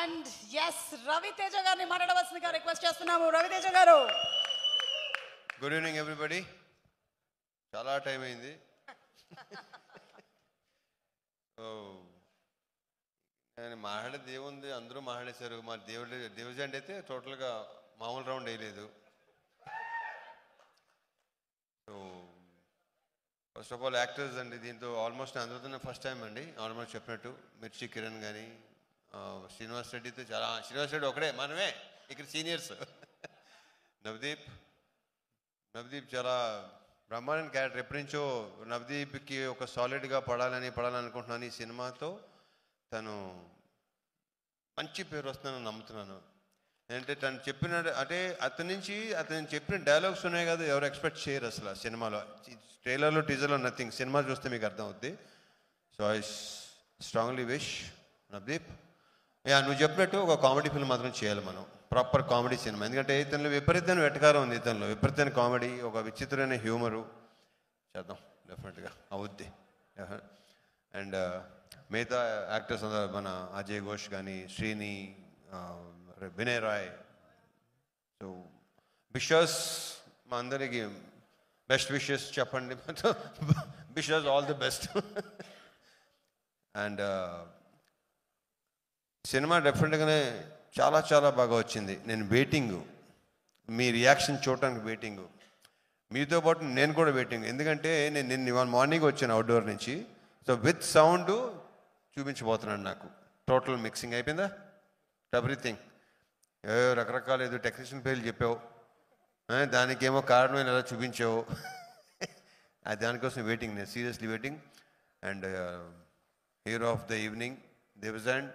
And yes Raviteja గారిని మాట్లాడవలసిందిగా request చేస్తున్నాము. రవితేజ గారు. Good evening everybody. చాలా టైం అయింది. నేను మాట్లాడేది ఏముంది, అందరూ మాట్లాడేశారు. మా డివిజన్ అయితే టోటల్గా మామూలు రౌండ్ వేయలేదు. So first of all actors అండి, దీంతో ఆల్మోస్ట్ అందరితో ఫస్ట్ టైం అండి. ఆల్మోస్ట్ చెప్పినట్టు మిర్చి కిరణ్ కానీ శ్రీనివాస్ రెడ్డితో చాలా, శ్రీనివాస్ రెడ్డి ఒకడే, మనమే ఇక్కడ సీనియర్స్. నవదీప్ చాలా బ్రహ్మాండ క్యారెక్టర్. ఎప్పటి నుంచో నవదీప్కి ఒక సాలిడ్గా పడాలనుకుంటున్నాను. ఈ సినిమాతో తను మంచి పేరు వస్తుందని నమ్ముతున్నాను. అంటే తను చెప్పిన, అంటే అతను చెప్పిన డైలాగ్స్ ఉన్నాయి కదా, ఎవరు ఎక్స్పెక్ట్ చేయరు అసలు సినిమాలో. ట్రైలర్లో టీజర్లో నథింగ్. సినిమా చూస్తే మీకు అర్థం అవుద్ది. So I strongly wish Navdeep, నువ్వు చెప్పినట్టు ఒక కామెడీ ఫిల్మ్ మాత్రం చేయాలి మనం, ప్రాపర్ కామెడీ సినిమా. ఎందుకంటే ఇతనిలో విపరీతమైన వెటకారం ఉంది, ఇతనిలో విపరీతమైన కామెడీ, ఒక విచిత్రమైన హ్యూమరు. చేద్దాం, డెఫినెట్గా అవుద్ది. అండ్ మిగతా యాక్టర్స్ మన అజయ్ ఘోష్ కానీ, శ్రీని, వినయ్ రాయ్. సో విషెస్, మా అందరికి బెస్ట్ విషెస్ చెప్పండి. Wishes all the best. And cinema డెఫినెట్గానే చాలా చాలా బాగా వచ్చింది. నేను వెయిటింగ్, మీ రియాక్షన్ చూడటానికి వెయిటింగ్. మీతో పాటు నేను కూడా వెయిటింగ్. ఎందుకంటే నేను ఇవాళ మార్నింగ్ వచ్చాను అవుట్డోర్ నుంచి. సో విత్ సౌండ్ చూపించబోతున్నాను. నాకు టోటల్ మిక్సింగ్ అయిపోయిందా, ఎవ్రీథింగ్. రకరకాల ఏదో టెక్నీషియన్ పేర్లు చెప్పావు, దానికేమో కారణమైన ఎలా చూపించావు. దానికోసం వెయిటింగ్, నేను seriously waiting. And hero of the evening దేవజాండ్,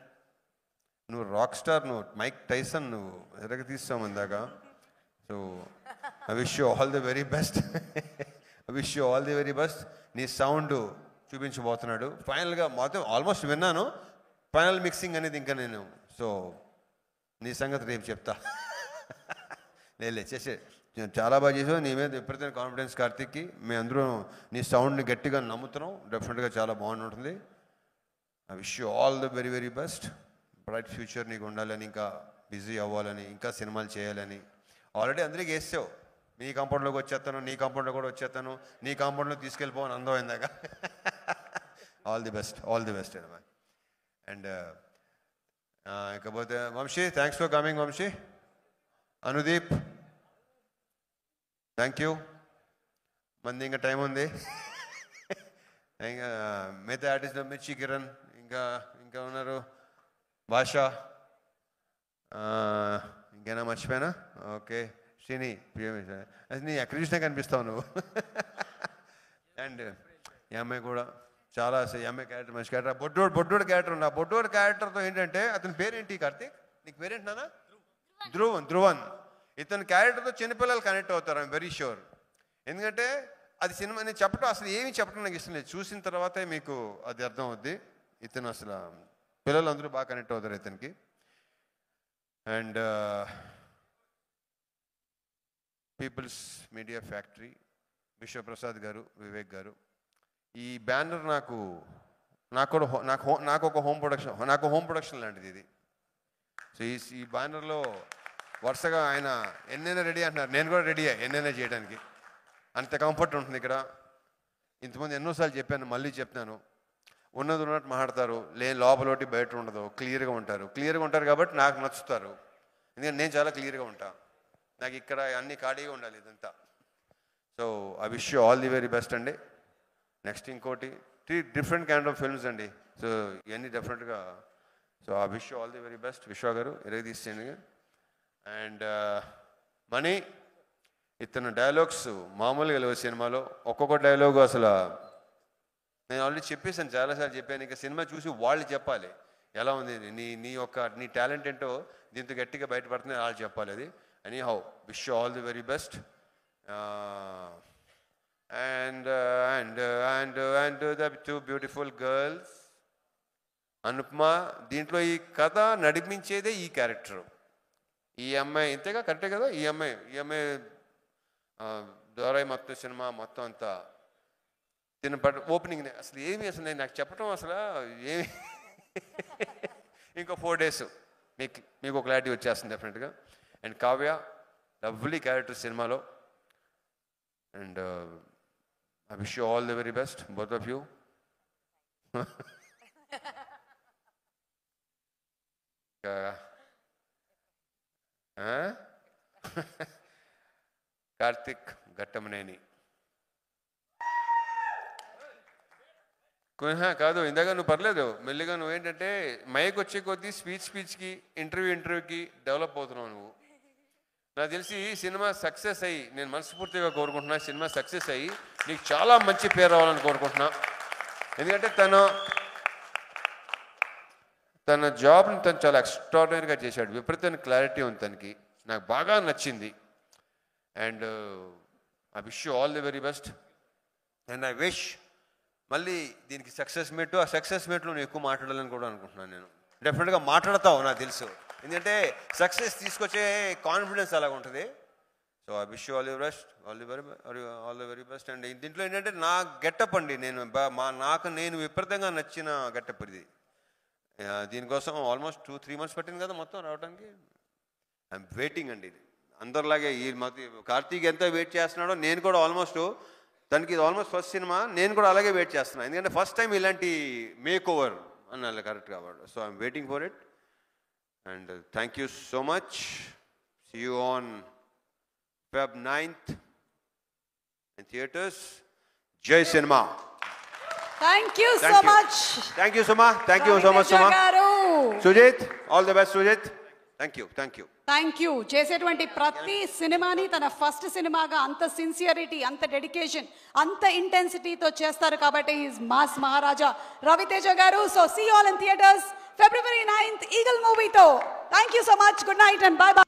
నువ్వు రాక్ స్టార్, నువ్వు మైక్ టైసన్, నువ్వు ఎరగ తీస్తావు అందాక. So I wish you all the very best. I wish you all the very best. నీ సౌండ్ చూపించబోతున్నాడు ఫైనల్గా. మొత్తం ఆల్మోస్ట్ విన్నాను, ఫైనల్ మిక్సింగ్ అనేది ఇంకా నేను. సో నీ సంగతి రేపు చెప్తా. లేదు చేసే, చాలా బాగా చేసావు. నీ మీద విపరీతమైన కాన్ఫిడెన్స్ కార్తిక్కి. మేము అందరూ నీ సౌండ్ని గట్టిగా నమ్ముతున్నాం. డెఫినెట్గా చాలా బాగుంటుంది. I wish you all the very very best. Bright future నీకు ఉండాలని, ఇంకా బిజీ అవ్వాలని, ఇంకా సినిమాలు చేయాలని. ఆల్రెడీ అందరికీ వేసావు, నీ కాంపౌండ్లోకి వచ్చేస్తాను, నీ కాంపౌండ్లో కూడా వచ్చేస్తాను, నీ కాంపౌండ్లో తీసుకెళ్ళిపోవని అందం అయిందాక. All the best, all the best అన్నమాట. అండ్ ఇకపోతే Vamsi, thanks for coming Vamsi. Anudeep thank you. మంది ఇంకా టైం ఉంది. ఇంకా మిగతా ఆర్టిస్ట్ మిర్చి కిరణ్, ఇంకా ఉన్నారు భాష, ఇంకేనా మర్చిపోయానా? ఓకే శ్రీని, అది నీ ఎక్కడ చూసినా కనిపిస్తావు నువ్వు. అండ్ ఈ అమ్మాయి కూడా చాలా, ఈ అమ్మాయి క్యారెక్టర్ మంచి క్యారెక్టర్. బొడ్డోడు క్యారెక్టర్ ఉంది. ఆ బొడ్డోడు క్యారెక్టర్తో ఏంటంటే, అతని పేరేంటి కార్తీక్? నీకు పేరేంటి నాన్న? ధ్రువన్. ఇతని క్యారెక్టర్తో చిన్నపిల్లలు కనెక్ట్ అవుతారు, ఐఎమ్ వెరీ షూర్. ఎందుకంటే అది సినిమా, నేను చెప్పడం అసలు ఏమి చెప్పడం నాకు ఇష్టం లేదు. చూసిన తర్వాతే మీకు అది అర్థం అవుద్ది. ఇతను అసలు పిల్లలు అందరూ బాగా కనెక్ట్ అవుతారు ఇతనికి. And people's media factory, Vishwaprasad గారు, వివేక్ గారు. ఈ బ్యానర్ నాకు ఒక హోమ్ ప్రొడక్షన్ లాంటిది ఇది. సో ఈ బ్యానర్లో వరుసగా ఆయన ఎన్నైనా రెడీ అంటున్నారు, నేను కూడా రెడీ ఎన్నైనా చేయడానికి. అంత కంఫర్ట్ ఉంటుంది ఇక్కడ. ఇంతమంది ఎన్నోసార్లు చెప్పాను, మళ్ళీ చెప్తాను. ఉన్నది ఉన్నట్టు మాట్లాడతారు, లోపలోటి బయట ఉండదు, క్లియర్గా ఉంటారు కాబట్టి నాకు నచ్చుతారు. ఎందుకంటే నేను చాలా క్లియర్గా ఉంటాను. నాకు ఇక్కడ అన్ని ఖాళీగా ఉండాలి ఇదంతా. So I wish you all the very best అండి. నెక్స్ట్ ఇంకోటి 3 డిఫరెంట్ కైండ్ ఆఫ్ ఫిల్మ్స్ అండి. సో ఇవన్నీ డెఫినెట్గా. So I wish you all the very best. విశ్వ గారు ఎరగ తీసేయండి. అండ్ మనీ, ఇతను డైలాగ్స్ మామూలుగా లేవు సినిమాలో. ఒక్కొక్క డైలాగు అసలు నేను ఆల్రెడీ చెప్పేసాను, చాలాసార్లు చెప్పాను. ఇంకా సినిమా చూసి వాళ్ళు చెప్పాలి ఎలా ఉంది, నీ టాలెంట్ ఏంటో దీంతో గట్టిగా బయటపడుతుంది, వాళ్ళు చెప్పాలి అది. Any how wish you all the very best. And the 2 beautiful girls. Anupama, దీంట్లో ఈ కథ నడిపించేదే ఈ క్యారెక్టర్. ఈ అమ్మాయి ఇంతేగా, కరెక్టే కదా? ఈ అమ్మాయి ద్వారా మొత్తం సినిమా మొత్తం అంతా ఓపెనింగ్ అసలు నాకు చెప్పడం అసలు ఏమి. ఇంకో 4 days మీకు క్లారిటీ వచ్చేస్తుంది డెఫినెట్గా. అండ్ కావ్య లవ్లీ క్యారెక్టర్ సినిమాలో. And I wish you all the very best both of you. Karthik Ghattamaneni కాదు, ఇందాక నువ్వు పర్లేదు, మెల్లిగా నువ్వేంటంటే మైక్ వచ్చే కొద్దీ స్పీచ్కి ఇంటర్వ్యూకి డెవలప్ అవుతున్నావు నువ్వు. నాకు తెలిసి సినిమా సక్సెస్ అయ్యి, నేను మనస్ఫూర్తిగా కోరుకుంటున్నా సినిమా సక్సెస్ అయ్యి నీకు చాలా మంచి పేరు రావాలని కోరుకుంటున్నా. ఎందుకంటే తన జాబ్ని తను చాలా ఎక్స్ట్రాడినరీగా చేశాడు. విపరీతమైన క్లారిటీ ఉంది తనకి, నాకు బాగా నచ్చింది. And I wish you all the very best. And I wish మళ్ళీ దీనికి సక్సెస్ మీట్, ఆ సక్సెస్ మీట్లో నువ్వు ఎక్కువ మాట్లాడాలని కూడా అనుకుంటున్నాను. నేను డెఫినెట్గా మాట్లాడతావు నాకు తెలుసు, ఎందుకంటే సక్సెస్ తీసుకొచ్చే కాన్ఫిడెన్స్ అలాగ ఉంటుంది. So I wish you all the best, all the very best. And దీంట్లో ఏంటంటే నా గెటప్ అండి, నేను విపరీతంగా నచ్చిన గెటప్ ఇది. దీనికోసం ఆల్మోస్ట్ 2-3 months పట్టింది కదా మొత్తం రావడానికి. ఐఎమ్ వెయిటింగ్ అండి. ఇది అందరిలాగే ఈ కార్తీక్ ఎంత వెయిట్ చేస్తున్నాడో నేను కూడా ఆల్మోస్ట్, తనకి ఇది ఆల్మోస్ట్ ఫస్ట్ సినిమా, నేను కూడా అలాగే వెయిట్ చేస్తున్నాను. ఎందుకంటే ఫస్ట్ టైం ఇలాంటి మేక్ ఓవర్ అన్నాను కరెక్ట్ కాబట్టి. So I'm waiting for it. And thank you so much. See you on Feb 9th in theaters. Jai Cinema. Thank you so much. Thank you, Suma. Thank you so much, Suma. Sujit, all the best, Sujit. Thank you. Thank you. చేసేటువంటి ప్రతి సినిమాని తన first సినిమాగా అంత sincerity, అంత dedication, అంత ఇంటెన్సిటీతో చేస్తారు కాబట్టి ఈజ్ మాస్ మహారాజా రవితేజ గారు. So see all in theatres February 9th Eagle మూవీతో. Thank you so much. Good night and bye by.